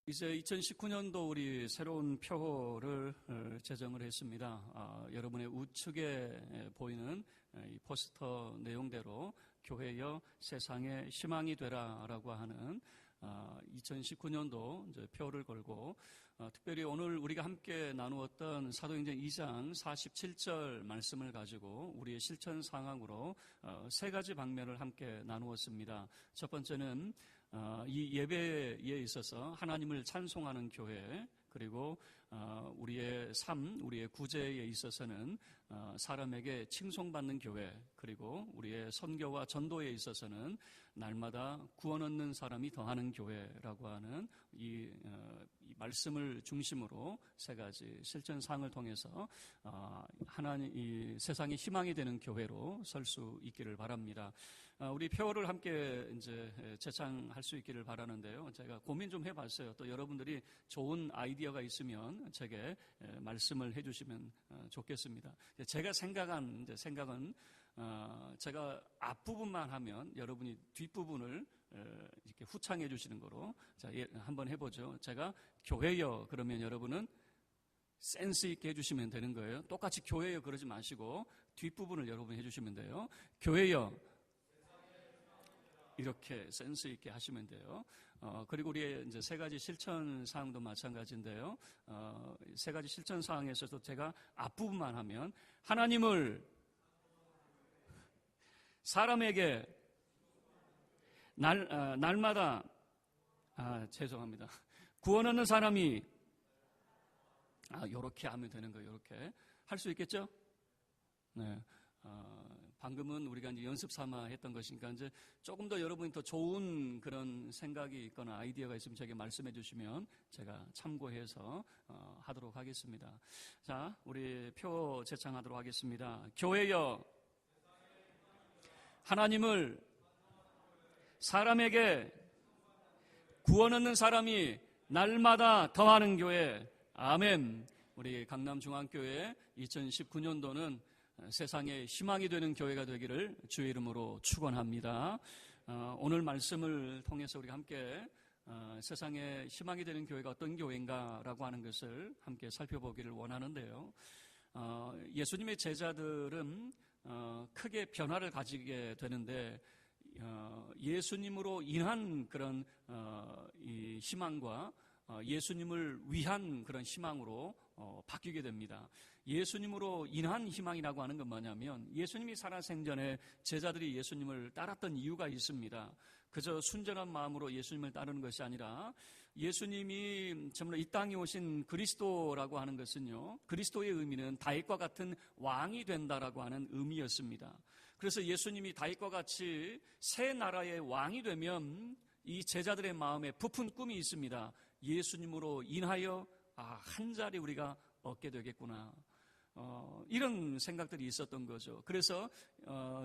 이제 2019년도 우리 새로운 표를 제정을 했습니다. 여러분의 우측에 보이는 이 포스터 내용대로 교회여 세상의 희망이 되라라고 하는 2019년도 이제 표를 걸고 특별히 오늘 우리가 함께 나누었던 사도행전 2장 47절 말씀을 가지고 우리의 실천 상황으로 세 가지 방면을 함께 나누었습니다. 첫 번째는 이 예배에 있어서 하나님을 찬송하는 교회, 그리고 우리의 삶, 우리의 구제에 있어서는 사람에게 칭송받는 교회, 그리고 우리의 선교와 전도에 있어서는 날마다 구원 얻는 사람이 더하는 교회라고 하는 이 말씀을 중심으로 세 가지 실천사항을 통해서 하나님, 이 세상의 희망이 되는 교회로 설 수 있기를 바랍니다. 우리 표를 함께 이제 제창할 수 있기를 바라는데요. 제가 고민 좀 해봤어요. 또 여러분들이 좋은 아이디어가 있으면 제게 말씀을 해주시면 좋겠습니다. 제가 생각은 제가 앞부분만 하면 여러분이 뒷부분을 이렇게 후창해 주시는 거로 자, 한번 해보죠. 제가 교회여 그러면 여러분은 센스 있게 해주시면 되는 거예요. 똑같이 교회여 그러지 마시고 뒷부분을 여러분이 해주시면 돼요. 교회여 이렇게 센스 있게 하시면 돼요. 그리고 우리의 이제 세 가지 실천 사항도 마찬가지인데요. 세 가지 실천 사항에서도 제가 앞부분만 하면 하나님을 사람에게 날마다 죄송합니다. 구원 얻는 사람이 요렇게 하면 되는 거예요. 요렇게 할 수 있겠죠? 네. 방금은 우리가 이제 연습 삼아 했던 것이니까 이제 조금 더 여러분이 더 좋은 그런 생각이 있거나 아이디어가 있으면 제게 말씀해 주시면 제가 참고해서 하도록 하겠습니다. 자, 우리 표 제창하도록 하겠습니다. 교회여 하나님을 사람에게 구원 얻는 사람이 날마다 더하는 교회. 아멘. 우리 강남중앙교회 2019년도는 세상에 희망이 되는 교회가 되기를 주의 이름으로 축원합니다. 오늘 말씀을 통해서 우리가 함께 세상에 희망이 되는 교회가 어떤 교회인가라고 하는 것을 함께 살펴보기를 원하는데요. 예수님의 제자들은 크게 변화를 가지게 되는데 예수님으로 인한 그런 이 희망과 예수님을 위한 그런 희망으로 바뀌게 됩니다. 예수님으로 인한 희망이라고 하는 건 뭐냐면 예수님이 살아생전에 제자들이 예수님을 따랐던 이유가 있습니다. 그저 순전한 마음으로 예수님을 따르는 것이 아니라 예수님이 정말 이 땅에 오신 그리스도라고 하는 것은요, 그리스도의 의미는 다윗과 같은 왕이 된다라고 하는 의미였습니다. 그래서 예수님이 다윗과 같이 새 나라의 왕이 되면 이 제자들의 마음에 부푼 꿈이 있습니다. 예수님으로 인하여 한 자리 우리가 얻게 되겠구나. 이런 생각들이 있었던 거죠. 그래서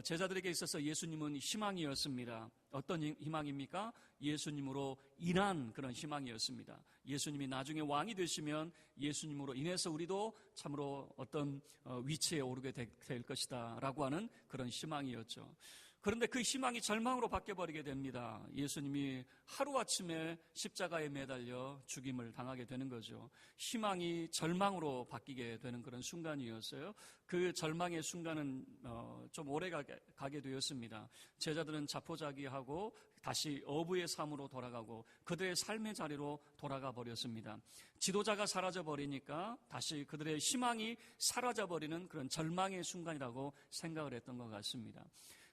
제자들에게 있어서 예수님은 희망이었습니다. 어떤 희망입니까? 예수님으로 인한 그런 희망이었습니다. 예수님이 나중에 왕이 되시면 예수님으로 인해서 우리도 참으로 어떤 위치에 오르게 될 것이다 라고 하는 그런 희망이었죠. 그런데 그 희망이 절망으로 바뀌어버리게 됩니다. 예수님이 하루아침에 십자가에 매달려 죽임을 당하게 되는 거죠. 희망이 절망으로 바뀌게 되는 그런 순간이었어요. 그 절망의 순간은 좀 오래 가게 되었습니다. 제자들은 자포자기하고 다시 어부의 삶으로 돌아가고 그들의 삶의 자리로 돌아가 버렸습니다. 지도자가 사라져버리니까 다시 그들의 희망이 사라져버리는 그런 절망의 순간이라고 생각을 했던 것 같습니다.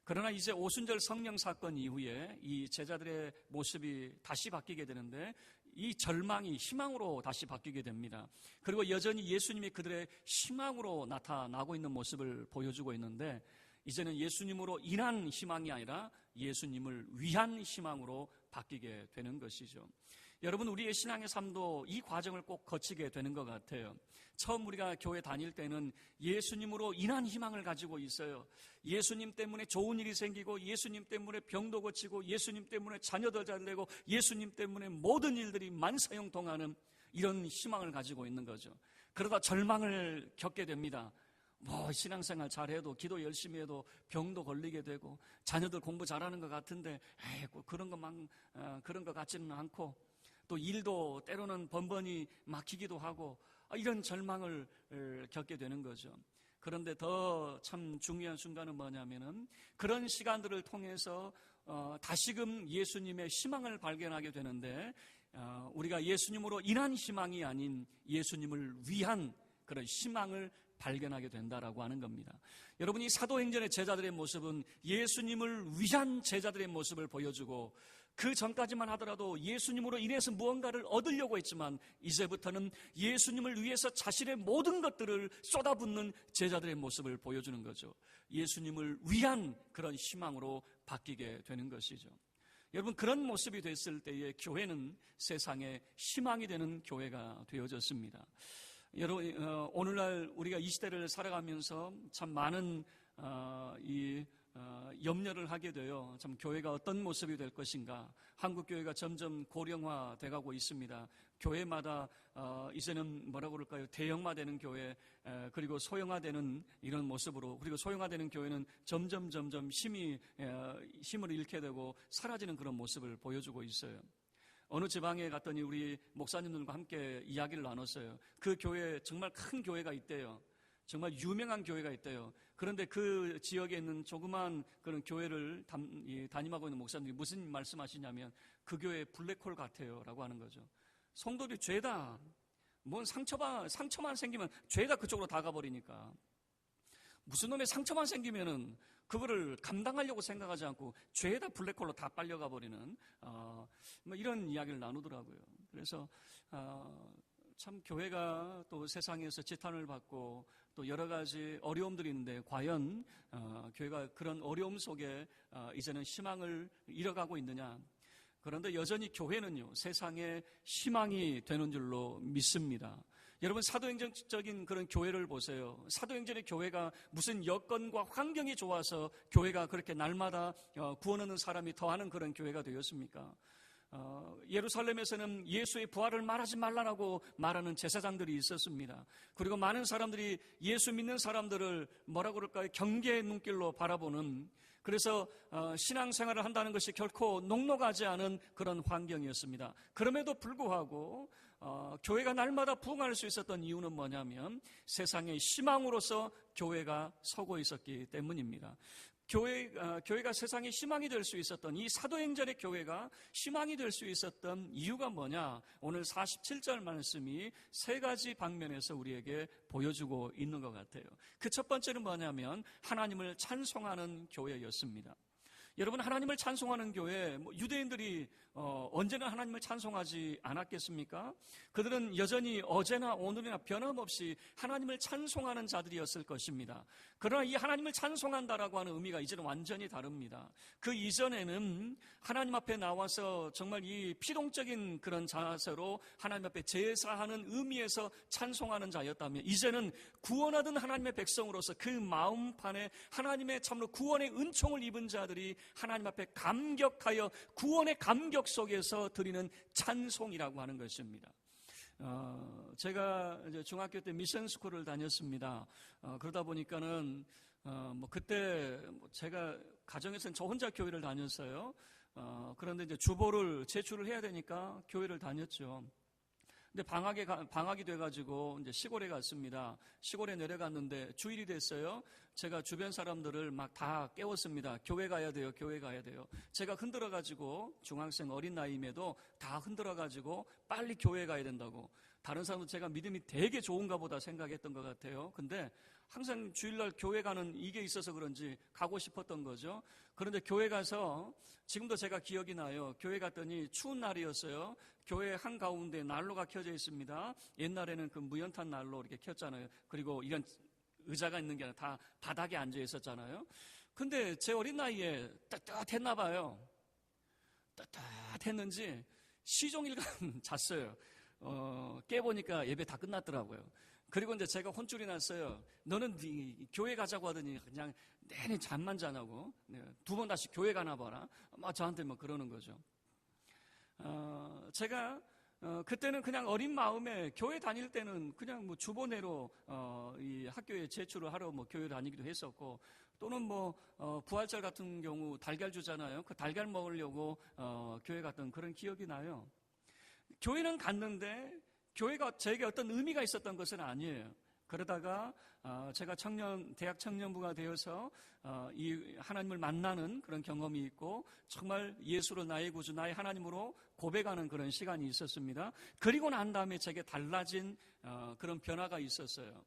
그러나 이제 오순절 성령 사건 이후에 이 제자들의 모습이 다시 바뀌게 되는데 이 절망이 희망으로 다시 바뀌게 됩니다. 그리고 여전히 예수님이 그들의 희망으로 나타나고 있는 모습을 보여주고 있는데 이제는 예수님으로 인한 희망이 아니라 예수님을 위한 희망으로 바뀌게 되는 것이죠. 여러분, 우리의 신앙의 삶도 이 과정을 꼭 거치게 되는 것 같아요. 처음 우리가 교회 다닐 때는 예수님으로 인한 희망을 가지고 있어요. 예수님 때문에 좋은 일이 생기고 예수님 때문에 병도 고치고 예수님 때문에 자녀들 잘 되고 예수님 때문에 모든 일들이 만사형통하는 이런 희망을 가지고 있는 거죠. 그러다 절망을 겪게 됩니다. 신앙생활 잘해도 기도 열심히 해도 병도 걸리게 되고 자녀들 공부 잘하는 것 같은데 그런 것 같지는 않고 또 일도 때로는 번번이 막히기도 하고 이런 절망을 겪게 되는 거죠. 그런데 더 참 중요한 순간은 뭐냐면은 그런 시간들을 통해서 다시금 예수님의 희망을 발견하게 되는데 우리가 예수님으로 인한 희망이 아닌 예수님을 위한 그런 희망을 발견하게 된다라고 하는 겁니다. 여러분이 사도행전의 제자들의 모습은 예수님을 위한 제자들의 모습을 보여주고 그 전까지만 하더라도 예수님으로 인해서 무언가를 얻으려고 했지만 이제부터는 예수님을 위해서 자신의 모든 것들을 쏟아붓는 제자들의 모습을 보여주는 거죠. 예수님을 위한 그런 희망으로 바뀌게 되는 것이죠. 여러분, 그런 모습이 됐을 때에 교회는 세상에 희망이 되는 교회가 되어졌습니다. 여러분, 오늘날 우리가 이 시대를 살아가면서 참 많은 염려를 하게 돼요. 참 교회가 어떤 모습이 될 것인가. 한국 교회가 점점 고령화돼 가고 있습니다. 교회마다 이제는 뭐라고 그럴까요? 대형화되는 교회, 그리고 소형화되는 이런 모습으로, 그리고 소형화되는 교회는 점점 힘을 잃게 되고 사라지는 그런 모습을 보여주고 있어요. 어느 지방에 갔더니 우리 목사님들과 함께 이야기를 나눴어요. 그 교회에 정말 큰 교회가 있대요. 정말 유명한 교회가 있대요. 그런데 그 지역에 있는 조그만 그런 교회를 담임하고 있는 목사님이 무슨 말씀하시냐면 그 교회 블랙홀 같아요 라고 하는 거죠. 성도들이 죄다, 뭔 상처만 생기면 죄다 그쪽으로 다 가버리니까 무슨 놈의 상처만 생기면은 그거를 감당하려고 생각하지 않고 죄다 블랙홀로 다 빨려가 버리는 뭐 이런 이야기를 나누더라고요. 그래서 참 교회가 또 세상에서 지탄을 받고 또 여러 가지 어려움들이 있는데 과연 교회가 그런 어려움 속에 이제는 희망을 잃어가고 있느냐. 그런데 여전히 교회는요, 세상에 희망이 되는 줄로 믿습니다. 여러분, 사도행전적인 그런 교회를 보세요. 사도행전의 교회가 무슨 여건과 환경이 좋아서 교회가 그렇게 날마다 구원 얻는 사람이 더하는 그런 교회가 되었습니까? 예루살렘에서는 예수의 부활을 말하지 말라고 말하는 제사장들이 있었습니다. 그리고 많은 사람들이 예수 믿는 사람들을 뭐라고 그럴까요? 경계의 눈길로 바라보는, 그래서 신앙생활을 한다는 것이 결코 녹록하지 않은 그런 환경이었습니다. 그럼에도 불구하고 교회가 날마다 부흥할 수 있었던 이유는 뭐냐면 세상의 희망으로서 교회가 서고 있었기 때문입니다. 교회가 세상의 희망이 될 수 있었던, 이 사도행전의 교회가 희망이 될 수 있었던 이유가 뭐냐? 오늘 47절 말씀이 세 가지 방면에서 우리에게 보여주고 있는 것 같아요. 그 첫 번째는 뭐냐면 하나님을 찬송하는 교회였습니다. 여러분, 하나님을 찬송하는 교회, 유대인들이 언제나 하나님을 찬송하지 않았겠습니까? 그들은 여전히 어제나 오늘이나 변함없이 하나님을 찬송하는 자들이었을 것입니다. 그러나 이 하나님을 찬송한다라고 하는 의미가 이제는 완전히 다릅니다. 그 이전에는 하나님 앞에 나와서 정말 이 피동적인 그런 자세로 하나님 앞에 제사하는 의미에서 찬송하는 자였다면, 이제는 구원 얻은 하나님의 백성으로서 그 마음판에 하나님의 참으로 구원의 은총을 입은 자들이 하나님 앞에 감격하여 구원의 감격 속에서 드리는 찬송이라고 하는 것입니다. 제가 이제 중학교 때 미션 스쿨을 다녔습니다. 그러다 보니까는 그때 제가 가정에서는 저 혼자 교회를 다녔어요. 그런데 이제 주보를 제출을 해야 되니까 교회를 다녔죠. 근데 방학이 돼가지고 이제 시골에 갔습니다. 시골에 내려갔는데 주일이 됐어요. 제가 주변 사람들을 막 다 깨웠습니다. 교회 가야 돼요. 교회 가야 돼요. 제가 흔들어가지고 중학생 어린 나이임에도 다 흔들어가지고 빨리 교회 가야 된다고. 다른 사람은 제가 믿음이 되게 좋은가 보다 생각했던 것 같아요. 근데 항상 주일날 교회 가는 이게 있어서 그런지 가고 싶었던 거죠. 그런데 교회 가서 지금도 제가 기억이 나요. 교회 갔더니 추운 날이었어요. 교회 한가운데 난로가 켜져 있습니다. 옛날에는 그 무연탄 난로 이렇게 켰잖아요. 그리고 이런 의자가 있는 게 아니라 다 바닥에 앉아 있었잖아요. 근데 제 어린 나이에 따뜻했나 봐요. 따뜻했는지 시종일관 잤어요. 깨보니까 예배 다 끝났더라고요. 그리고 이제 제가 혼쭐이 났어요. 너는 교회 가자고 하더니 그냥 내내 잠만 자냐고. 두 번 다시 교회 가나 봐라. 저한테 그러는 거죠. 제가 그때는 그냥 어린 마음에 교회 다닐 때는 그냥 주보내로 이 학교에 제출을 하러 교회 다니기도 했었고, 또는 부활절 같은 경우 달걀 주잖아요. 그 달걀 먹으려고 교회 갔던 그런 기억이 나요. 교회는 갔는데 교회가 저에게 어떤 의미가 있었던 것은 아니에요. 그러다가 제가 대학 청년부가 되어서 이 하나님을 만나는 그런 경험이 있고 정말 예수로 나의 구주, 나의 하나님으로 고백하는 그런 시간이 있었습니다. 그리고 난 다음에 제게 달라진 그런 변화가 있었어요.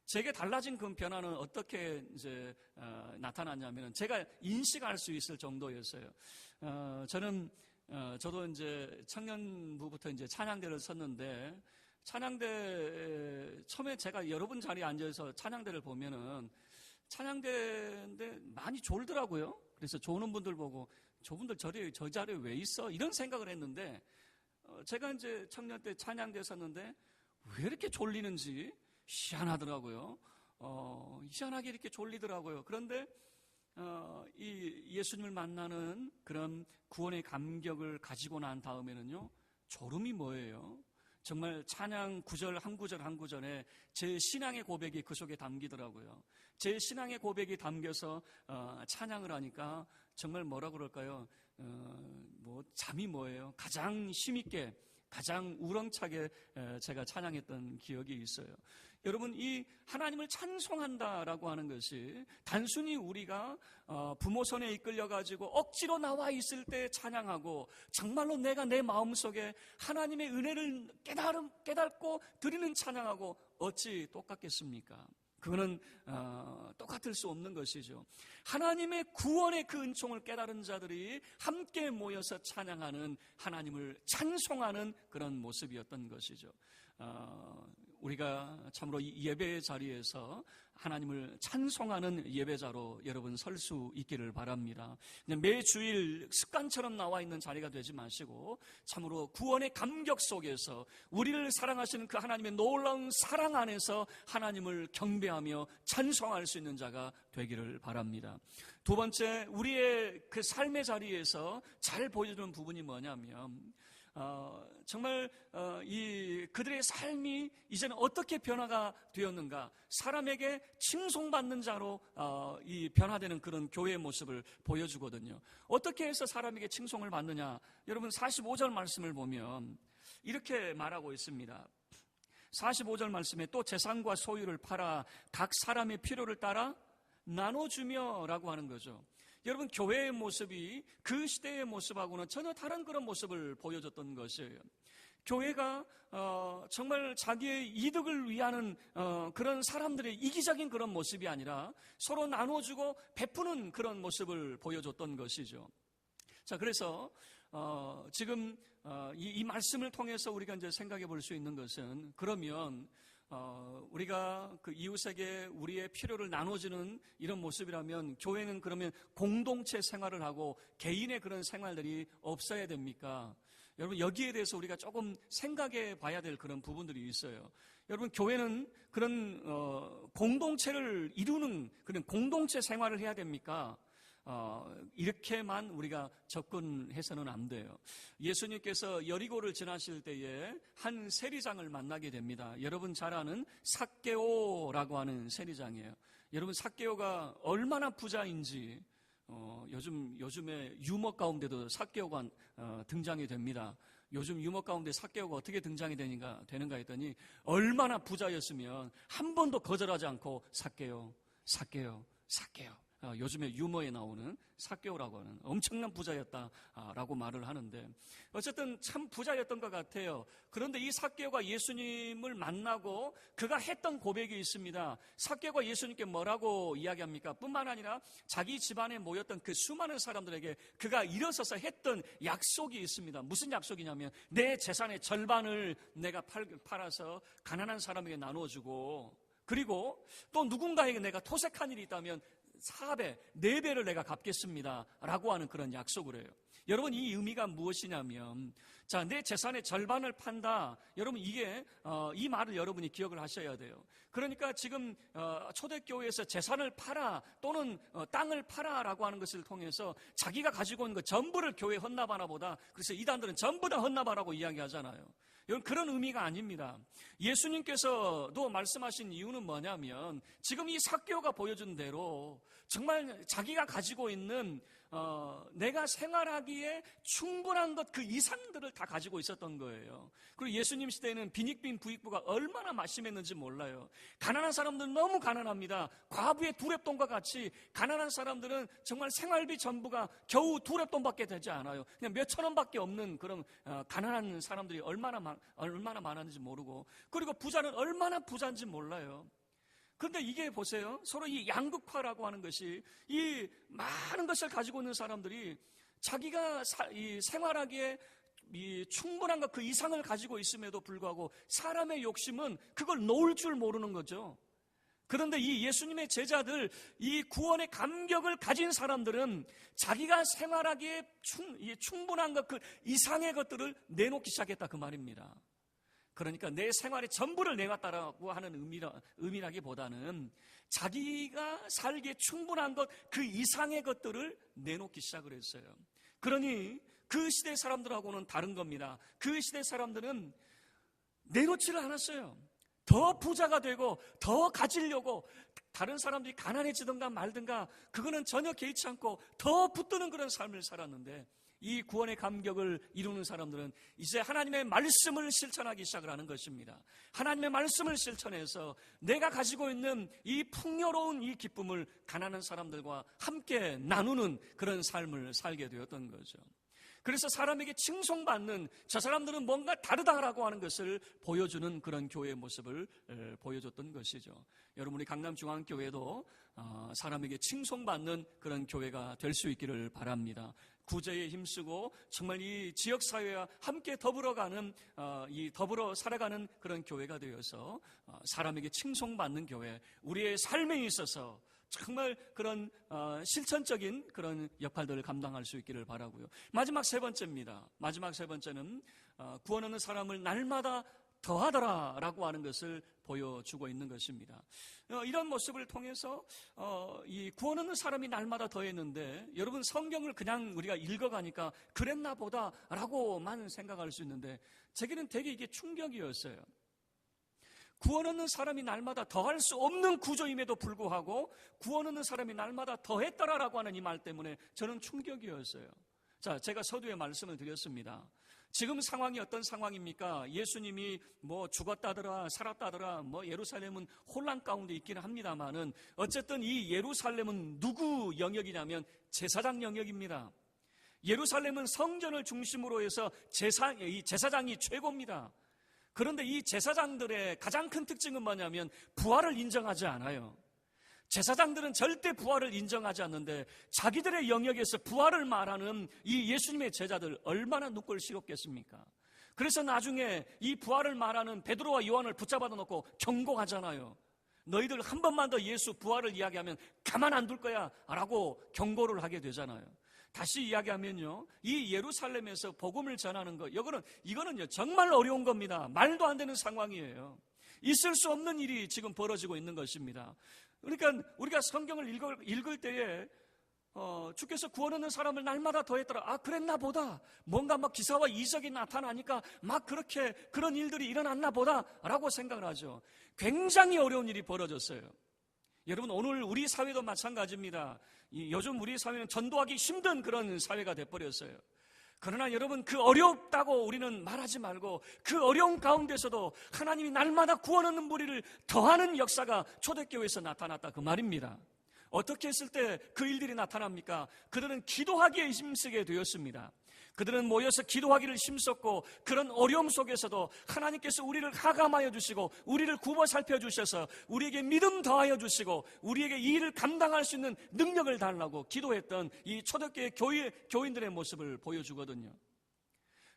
제게 달라진 그 변화는 어떻게 이제 나타났냐면 제가 인식할 수 있을 정도였어요. 저도 이제 청년부부터 이제 찬양대를 섰는데 찬양대 처음에 제가 여러분 자리에 앉아서 찬양대를 보면은 찬양대인데 많이 졸더라고요. 그래서 조는 분들 보고 저분들 저 자리에 왜 있어? 이런 생각을 했는데 제가 이제 청년 때 찬양대 섰는데 왜 이렇게 졸리는지 희한하더라고요. 희한하게 이렇게 졸리더라고요. 그런데 이 예수님을 만나는 그런 구원의 감격을 가지고 난 다음에는요, 졸음이 뭐예요? 정말 찬양 구절 한 구절 한 구절에 제 신앙의 고백이 그 속에 담기더라고요. 제 신앙의 고백이 담겨서 찬양을 하니까 정말 뭐라 그럴까요? 잠이 뭐예요? 가장 힘있게, 가장 우렁차게 제가 찬양했던 기억이 있어요. 여러분, 이 하나님을 찬송한다라고 하는 것이 단순히 우리가 부모 손에 이끌려가지고 억지로 나와 있을 때 찬양하고 정말로 내가 내 마음속에 하나님의 은혜를 깨닫고 드리는 찬양하고 어찌 똑같겠습니까? 그거는 똑같을 수 없는 것이죠. 하나님의 구원의 그 은총을 깨달은 자들이 함께 모여서 찬양하는, 하나님을 찬송하는 그런 모습이었던 것이죠. 우리가 참으로 이 예배의 자리에서 하나님을 찬송하는 예배자로 여러분 설 수 있기를 바랍니다. 매주일 습관처럼 나와 있는 자리가 되지 마시고 참으로 구원의 감격 속에서 우리를 사랑하시는 그 하나님의 놀라운 사랑 안에서 하나님을 경배하며 찬송할 수 있는 자가 되기를 바랍니다. 두 번째, 우리의 그 삶의 자리에서 잘 보여주는 부분이 뭐냐면 정말 그들의 삶이 이제는 어떻게 변화가 되었는가, 사람에게 칭송받는 자로 이 변화되는 그런 교회의 모습을 보여주거든요. 어떻게 해서 사람에게 칭송을 받느냐, 여러분 45절 말씀을 보면 이렇게 말하고 있습니다. 45절 말씀에 또 재산과 소유를 팔아 각 사람의 필요를 따라 나눠주며 라고 하는 거죠. 여러분, 교회의 모습이 그 시대의 모습하고는 전혀 다른 그런 모습을 보여줬던 것이에요. 교회가 정말 자기의 이득을 위하는 그런 사람들의 이기적인 그런 모습이 아니라 서로 나눠주고 베푸는 그런 모습을 보여줬던 것이죠. 자, 그래서 지금 이 말씀을 통해서 우리가 이제 생각해 볼 수 있는 것은, 그러면 우리가 그 이웃에게 우리의 필요를 나눠주는 이런 모습이라면 교회는 그러면 공동체 생활을 하고 개인의 그런 생활들이 없어야 됩니까? 여러분, 여기에 대해서 우리가 조금 생각해 봐야 될 그런 부분들이 있어요. 여러분, 교회는 그런 공동체를 이루는 그런 공동체 생활을 해야 됩니까? 이렇게만 우리가 접근해서는 안 돼요. 예수님께서 여리고를 지나실 때에 한 세리장을 만나게 됩니다. 여러분 잘 아는 삭개오라고 하는 세리장이에요. 여러분, 삭개오가 얼마나 부자인지 요즘에 유머 가운데도 삭개오가 등장이 됩니다. 요즘 유머 가운데 삭개오가 어떻게 등장이 되는가 했더니 얼마나 부자였으면 한 번도 거절하지 않고 삭개오. 요즘에 유머에 나오는 삭개오라고 하는 엄청난 부자였다라고 말을 하는데, 어쨌든 참 부자였던 것 같아요. 그런데 이 삭개오가 예수님을 만나고 그가 했던 고백이 있습니다. 삭개오가 예수님께 뭐라고 이야기합니까? 뿐만 아니라 자기 집안에 모였던 그 수많은 사람들에게 그가 일어서서 했던 약속이 있습니다. 무슨 약속이냐면 내 재산의 절반을 내가 팔아서 가난한 사람에게 나눠주고, 그리고 또 누군가에게 내가 토색한 일이 있다면 4배, 4배를 내가 갚겠습니다 라고 하는 그런 약속을 해요. 여러분, 이 의미가 무엇이냐면, 자, 내 재산의 절반을 판다. 여러분, 이게 이 말을 여러분이 기억을 하셔야 돼요. 그러니까 지금 초대교회에서 재산을 팔아 또는 땅을 팔아라고 하는 것을 통해서 자기가 가지고 있는 것 전부를 교회에 헌납하나 보다. 그래서 이단들은 전부 다 헌납하라고 이야기하잖아요. 여러분, 그런 의미가 아닙니다. 예수님께서도 말씀하신 이유는 뭐냐면, 지금 이 삭개오가 보여준 대로 정말 자기가 가지고 있는 내가 생활하기에 충분한 것 그 이상들을 다 가지고 있었던 거예요. 그리고 예수님 시대에는 빈익빈 부익부가 얼마나 막심했는지 몰라요. 가난한 사람들은 너무 가난합니다. 과부의 두렙돈과 같이 가난한 사람들은 정말 생활비 전부가 겨우 두렙돈밖에 되지 않아요. 그냥 몇천 원밖에 없는 그런 가난한 사람들이 얼마나 많았는지 모르고, 그리고 부자는 얼마나 부자인지 몰라요. 그런데 이게 보세요. 서로 이 양극화라고 하는 것이, 이 많은 것을 가지고 있는 사람들이 자기가 생활하기에 이 충분한 것 그 이상을 가지고 있음에도 불구하고 사람의 욕심은 그걸 놓을 줄 모르는 거죠. 그런데 이 예수님의 제자들, 이 구원의 감격을 가진 사람들은 자기가 생활하기에 충분한 것 그 이상의 것들을 내놓기 시작했다 그 말입니다. 그러니까 내 생활의 전부를 내놨다라고 하는 의미라기보다는 자기가 살기에 충분한 것 그 이상의 것들을 내놓기 시작을 했어요. 그러니 그 시대 사람들하고는 다른 겁니다. 그 시대 사람들은 내놓지를 않았어요. 더 부자가 되고 더 가지려고, 다른 사람들이 가난해지든가 말든가 그거는 전혀 개의치 않고 더 붙드는 그런 삶을 살았는데, 이 구원의 감격을 이루는 사람들은 이제 하나님의 말씀을 실천하기 시작을 하는 것입니다. 하나님의 말씀을 실천해서 내가 가지고 있는 이 풍요로운 이 기쁨을 가난한 사람들과 함께 나누는 그런 삶을 살게 되었던 거죠. 그래서 사람에게 칭송받는, 저 사람들은 뭔가 다르다라고 하는 것을 보여주는 그런 교회의 모습을 보여줬던 것이죠. 여러분, 우리 강남중앙교회도 사람에게 칭송받는 그런 교회가 될 수 있기를 바랍니다. 구제에 힘쓰고 정말 이 지역사회와 함께 더불어가는, 더불어 살아가는 그런 교회가 되어서 사람에게 칭송받는 교회, 우리의 삶에 있어서 정말 그런 실천적인 그런 역할들을 감당할 수 있기를 바라고요. 마지막 세 번째입니다. 마지막 세 번째는 구원 얻는 사람을 날마다 더하더라라고 하는 것을 보여주고 있는 것입니다. 이런 모습을 통해서 이 구원 얻는 사람이 날마다 더했는데, 여러분 성경을 그냥 우리가 읽어가니까 그랬나 보다라고만 생각할 수 있는데, 제게는 되게 이게 충격이었어요. 구원 얻는 사람이 날마다 더할 수 없는 구조임에도 불구하고 구원 얻는 사람이 날마다 더했더라라고 하는 이 말 때문에 저는 충격이었어요. 자, 제가 서두에 말씀을 드렸습니다. 지금 상황이 어떤 상황입니까? 예수님이 뭐 죽었다더라 살았다더라, 뭐 예루살렘은 혼란 가운데 있기는 합니다만은 어쨌든 이 예루살렘은 누구 영역이냐면 제사장 영역입니다. 예루살렘은 성전을 중심으로 해서 이 제사장이 최고입니다. 그런데 이 제사장들의 가장 큰 특징은 뭐냐면 부활을 인정하지 않아요. 제사장들은 절대 부활을 인정하지 않는데 자기들의 영역에서 부활을 말하는 이 예수님의 제자들 얼마나 눈꼴시럽겠습니까? 그래서 나중에 이 부활을 말하는 베드로와 요한을 붙잡아 놓고 경고하잖아요. 너희들 한 번만 더 예수 부활을 이야기하면 가만 안 둘 거야 라고 경고를 하게 되잖아요. 다시 이야기하면요, 이 예루살렘에서 복음을 전하는 것, 이거는요 정말 어려운 겁니다. 말도 안 되는 상황이에요. 있을 수 없는 일이 지금 벌어지고 있는 것입니다. 그러니까 우리가 성경을 읽을 때에 주께서 구원 얻는 사람을 날마다 더했더라. 아, 그랬나 보다. 뭔가 막 기사와 이적이 나타나니까 막 그렇게 그런 일들이 일어났나 보다라고 생각을 하죠. 굉장히 어려운 일이 벌어졌어요. 여러분, 오늘 우리 사회도 마찬가지입니다. 요즘 우리 사회는 전도하기 힘든 그런 사회가 돼버렸어요. 그러나 여러분, 그 어렵다고 우리는 말하지 말고 그 어려운 가운데서도 하나님이 날마다 구원 얻는 무리를 더하는 역사가 초대교회에서 나타났다 그 말입니다. 어떻게 했을 때 그 일들이 나타납니까? 그들은 기도하기에 힘쓰게 되었습니다. 그들은 모여서 기도하기를 힘썼고, 그런 어려움 속에서도 하나님께서 우리를 하감하여 주시고 우리를 굽어 살펴주셔서 우리에게 믿음 더하여 주시고 우리에게 이 일을 감당할 수 있는 능력을 달라고 기도했던 이 초대교회 교인들의 모습을 보여주거든요.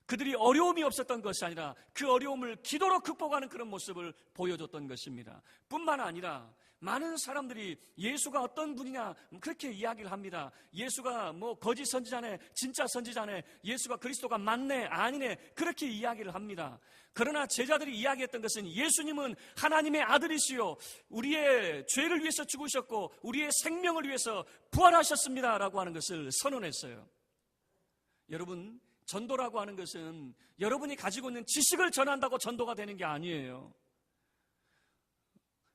그들이 어려움이 없었던 것이 아니라 그 어려움을 기도로 극복하는 그런 모습을 보여줬던 것입니다. 뿐만 아니라 많은 사람들이 예수가 어떤 분이냐 그렇게 이야기를 합니다. 예수가 뭐 거짓 선지자네, 진짜 선지자네, 예수가 그리스도가 맞네, 아니네, 그렇게 이야기를 합니다. 그러나 제자들이 이야기했던 것은 예수님은 하나님의 아들이시요 우리의 죄를 위해서 죽으셨고 우리의 생명을 위해서 부활하셨습니다 라고 하는 것을 선언했어요. 여러분, 전도라고 하는 것은 여러분이 가지고 있는 지식을 전한다고 전도가 되는 게 아니에요.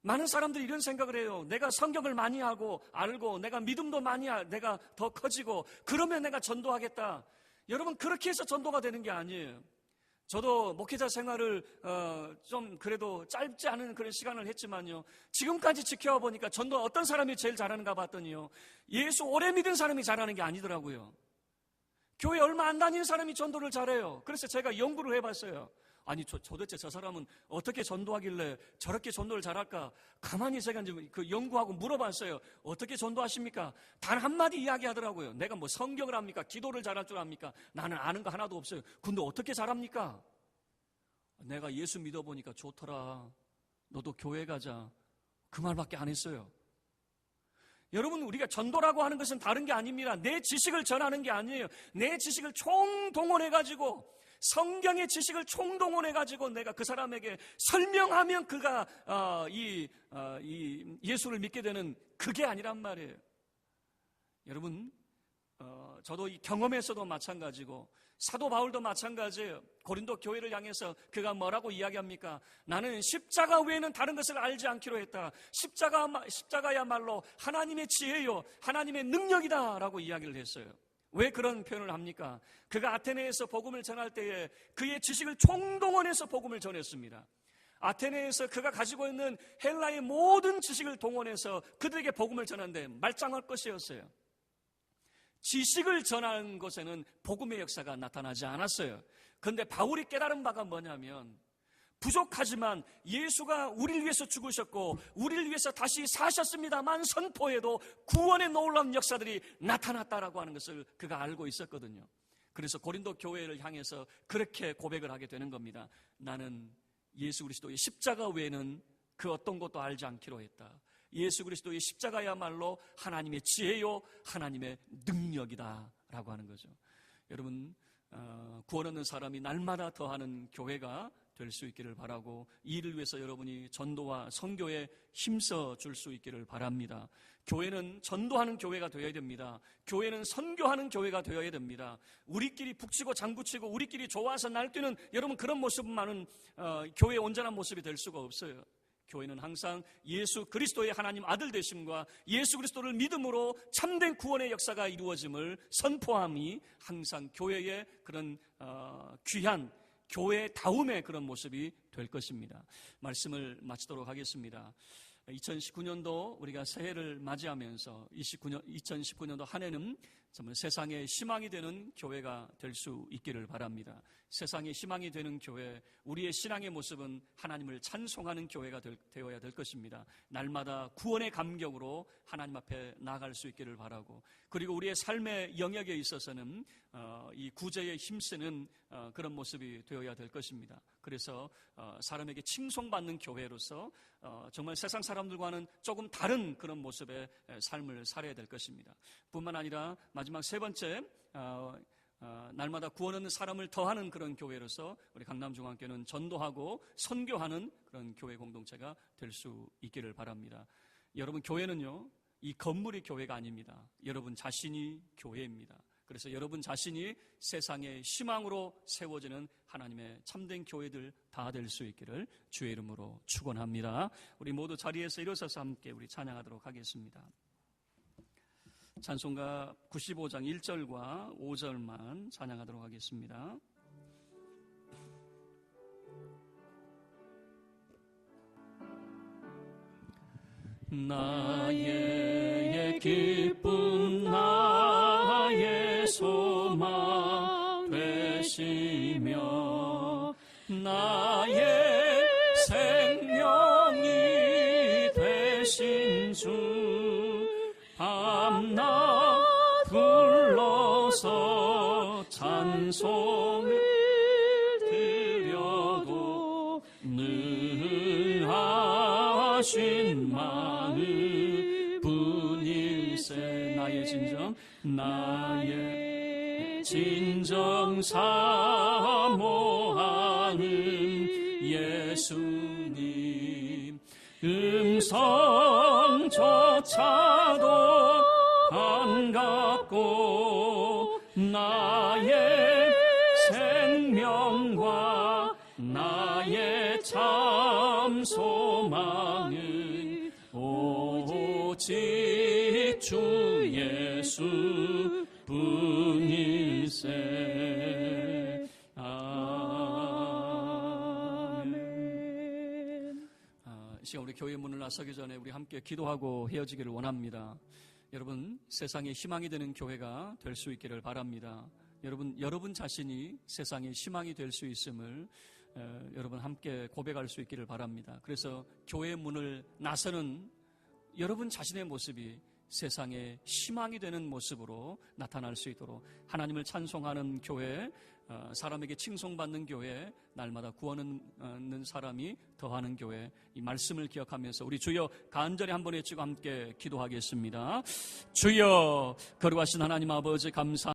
많은 사람들이 이런 생각을 해요. 내가 성경을 많이 알고 내가 믿음도 내가 더 커지고 그러면 내가 전도하겠다. 여러분, 그렇게 해서 전도가 되는 게 아니에요. 저도 목회자 생활을 좀 그래도 짧지 않은 그런 시간을 했지만요, 지금까지 지켜와 보니까 전도 어떤 사람이 제일 잘하는가 봤더니요, 예수 오래 믿은 사람이 잘하는 게 아니더라고요. 교회 얼마 안 다니는 사람이 전도를 잘해요. 그래서 제가 연구를 해봤어요. 아니, 도대체 저 사람은 어떻게 전도하길래 저렇게 전도를 잘할까? 가만히 제가 이제 그 연구하고 물어봤어요. 어떻게 전도하십니까? 단 한마디 이야기하더라고요. 내가 뭐 성경을 합니까? 기도를 잘할 줄 압니까? 나는 아는 거 하나도 없어요. 근데 어떻게 잘합니까? 내가 예수 믿어보니까 좋더라. 너도 교회 가자. 그 말밖에 안 했어요. 여러분, 우리가 전도라고 하는 것은 다른 게 아닙니다. 내 지식을 전하는 게 아니에요. 내 지식을 총동원해가지고, 성경의 지식을 총동원해가지고 내가 그 사람에게 설명하면 그가 예수를 믿게 되는, 그게 아니란 말이에요. 여러분, 저도 이 경험에서도 마찬가지고 사도 바울도 마찬가지예요. 고린도 교회를 향해서 그가 뭐라고 이야기합니까? 나는 십자가 외에는 다른 것을 알지 않기로 했다. 십자가야말로 하나님의 지혜요, 하나님의 능력이다 라고 이야기를 했어요. 왜 그런 표현을 합니까? 그가 아테네에서 복음을 전할 때에 그의 지식을 총동원해서 복음을 전했습니다. 아테네에서 그가 가지고 있는 헬라의 모든 지식을 동원해서 그들에게 복음을 전하는데 말짱할 것이었어요. 지식을 전하는 것에는 복음의 역사가 나타나지 않았어요. 그런데 바울이 깨달은 바가 뭐냐면, 부족하지만 예수가 우리를 위해서 죽으셨고 우리를 위해서 다시 사셨습니다만 선포해도 구원의 놀라운 역사들이 나타났다라고 하는 것을 그가 알고 있었거든요. 그래서 고린도 교회를 향해서 그렇게 고백을 하게 되는 겁니다. 나는 예수 그리스도의 십자가 외에는 그 어떤 것도 알지 않기로 했다. 예수 그리스도의 십자가야말로 하나님의 지혜요, 하나님의 능력이다 라고 하는 거죠. 여러분, 구원 얻는 사람이 날마다 더하는 교회가 될 수 있기를 바라고, 이 일을 위해서 여러분이 전도와 선교에 힘써 줄 수 있기를 바랍니다. 교회는 전도하는 교회가 되어야 됩니다. 교회는 선교하는 교회가 되어야 됩니다. 우리끼리 북치고 장구치고 우리끼리 좋아서 날뛰는 여러분 그런 모습만은 교회의 온전한 모습이 될 수가 없어요. 교회는 항상 예수 그리스도의 하나님 아들 되심과 예수 그리스도를 믿음으로 참된 구원의 역사가 이루어짐을 선포함이 항상 교회의 그런 귀한 교회다움의 그런 모습이 될 것입니다. 말씀을 마치도록 하겠습니다. 2019년도 우리가 새해를 맞이하면서 2019년도 한 해는 정말 세상에 희망이 되는 교회가 될 수 있기를 바랍니다. 세상에 희망이 되는 교회, 우리의 신앙의 모습은 하나님을 찬송하는 교회가 되어야 될 것입니다. 날마다 구원의 감격으로 하나님 앞에 나아갈 수 있기를 바라고, 그리고 우리의 삶의 영역에 있어서는 이 구제에 힘쓰는 그런 모습이 되어야 될 것입니다. 그래서 사람에게 칭송받는 교회로서 정말 세상 사람들과는 조금 다른 그런 모습의 삶을 살아야 될 것입니다. 뿐만 아니라 마지막 세 번째, 날마다 구원 얻는 사람을 더하는 그런 교회로서 우리 강남중앙교회는 전도하고 선교하는 그런 교회 공동체가 될 수 있기를 바랍니다. 여러분, 교회는요, 이 건물이 교회가 아닙니다. 여러분 자신이 교회입니다. 그래서 여러분 자신이 세상의 희망으로 세워지는 하나님의 참된 교회들 다 될 수 있기를 주의 이름으로 축원합니다. 우리 모두 자리에서 일어서서 함께 우리 찬양하도록 하겠습니다. 찬송가 95장 1절과 5절만 찬양하도록 하겠습니다. 나의 기쁨 나의 소망 되시며 나의 생명이 되신 주 밤낮 불러서 찬송을 드려도 늘 하신 마음 뿐일세. 나의 진정 사모하는 예수님 음성조차도 반갑고 나의 생명과 나의 참 소망은 주 예수 뿐일세. 아멘. 이 시간 우리 교회 문을 나서기 전에 우리 함께 기도하고 헤어지기를 원합니다. 여러분, 세상에 희망이 되는 교회가 될 수 있기를 바랍니다. 여러분 자신이 세상에 희망이 될 수 있음을 여러분 함께 고백할 수 있기를 바랍니다. 그래서 교회 문을 나서는 여러분 자신의 모습이 세상에 희망이 되는 모습으로 나타날 수 있도록 하나님을 찬송하는 교회, 사람에게 칭송받는 교회, 날마다 구원하는 사람이 더하는 교회, 이 말씀을 기억하면서 우리 주여 간절히 한번 외치고 함께 기도하겠습니다. 주여, 거룩하신 하나님 아버지 감사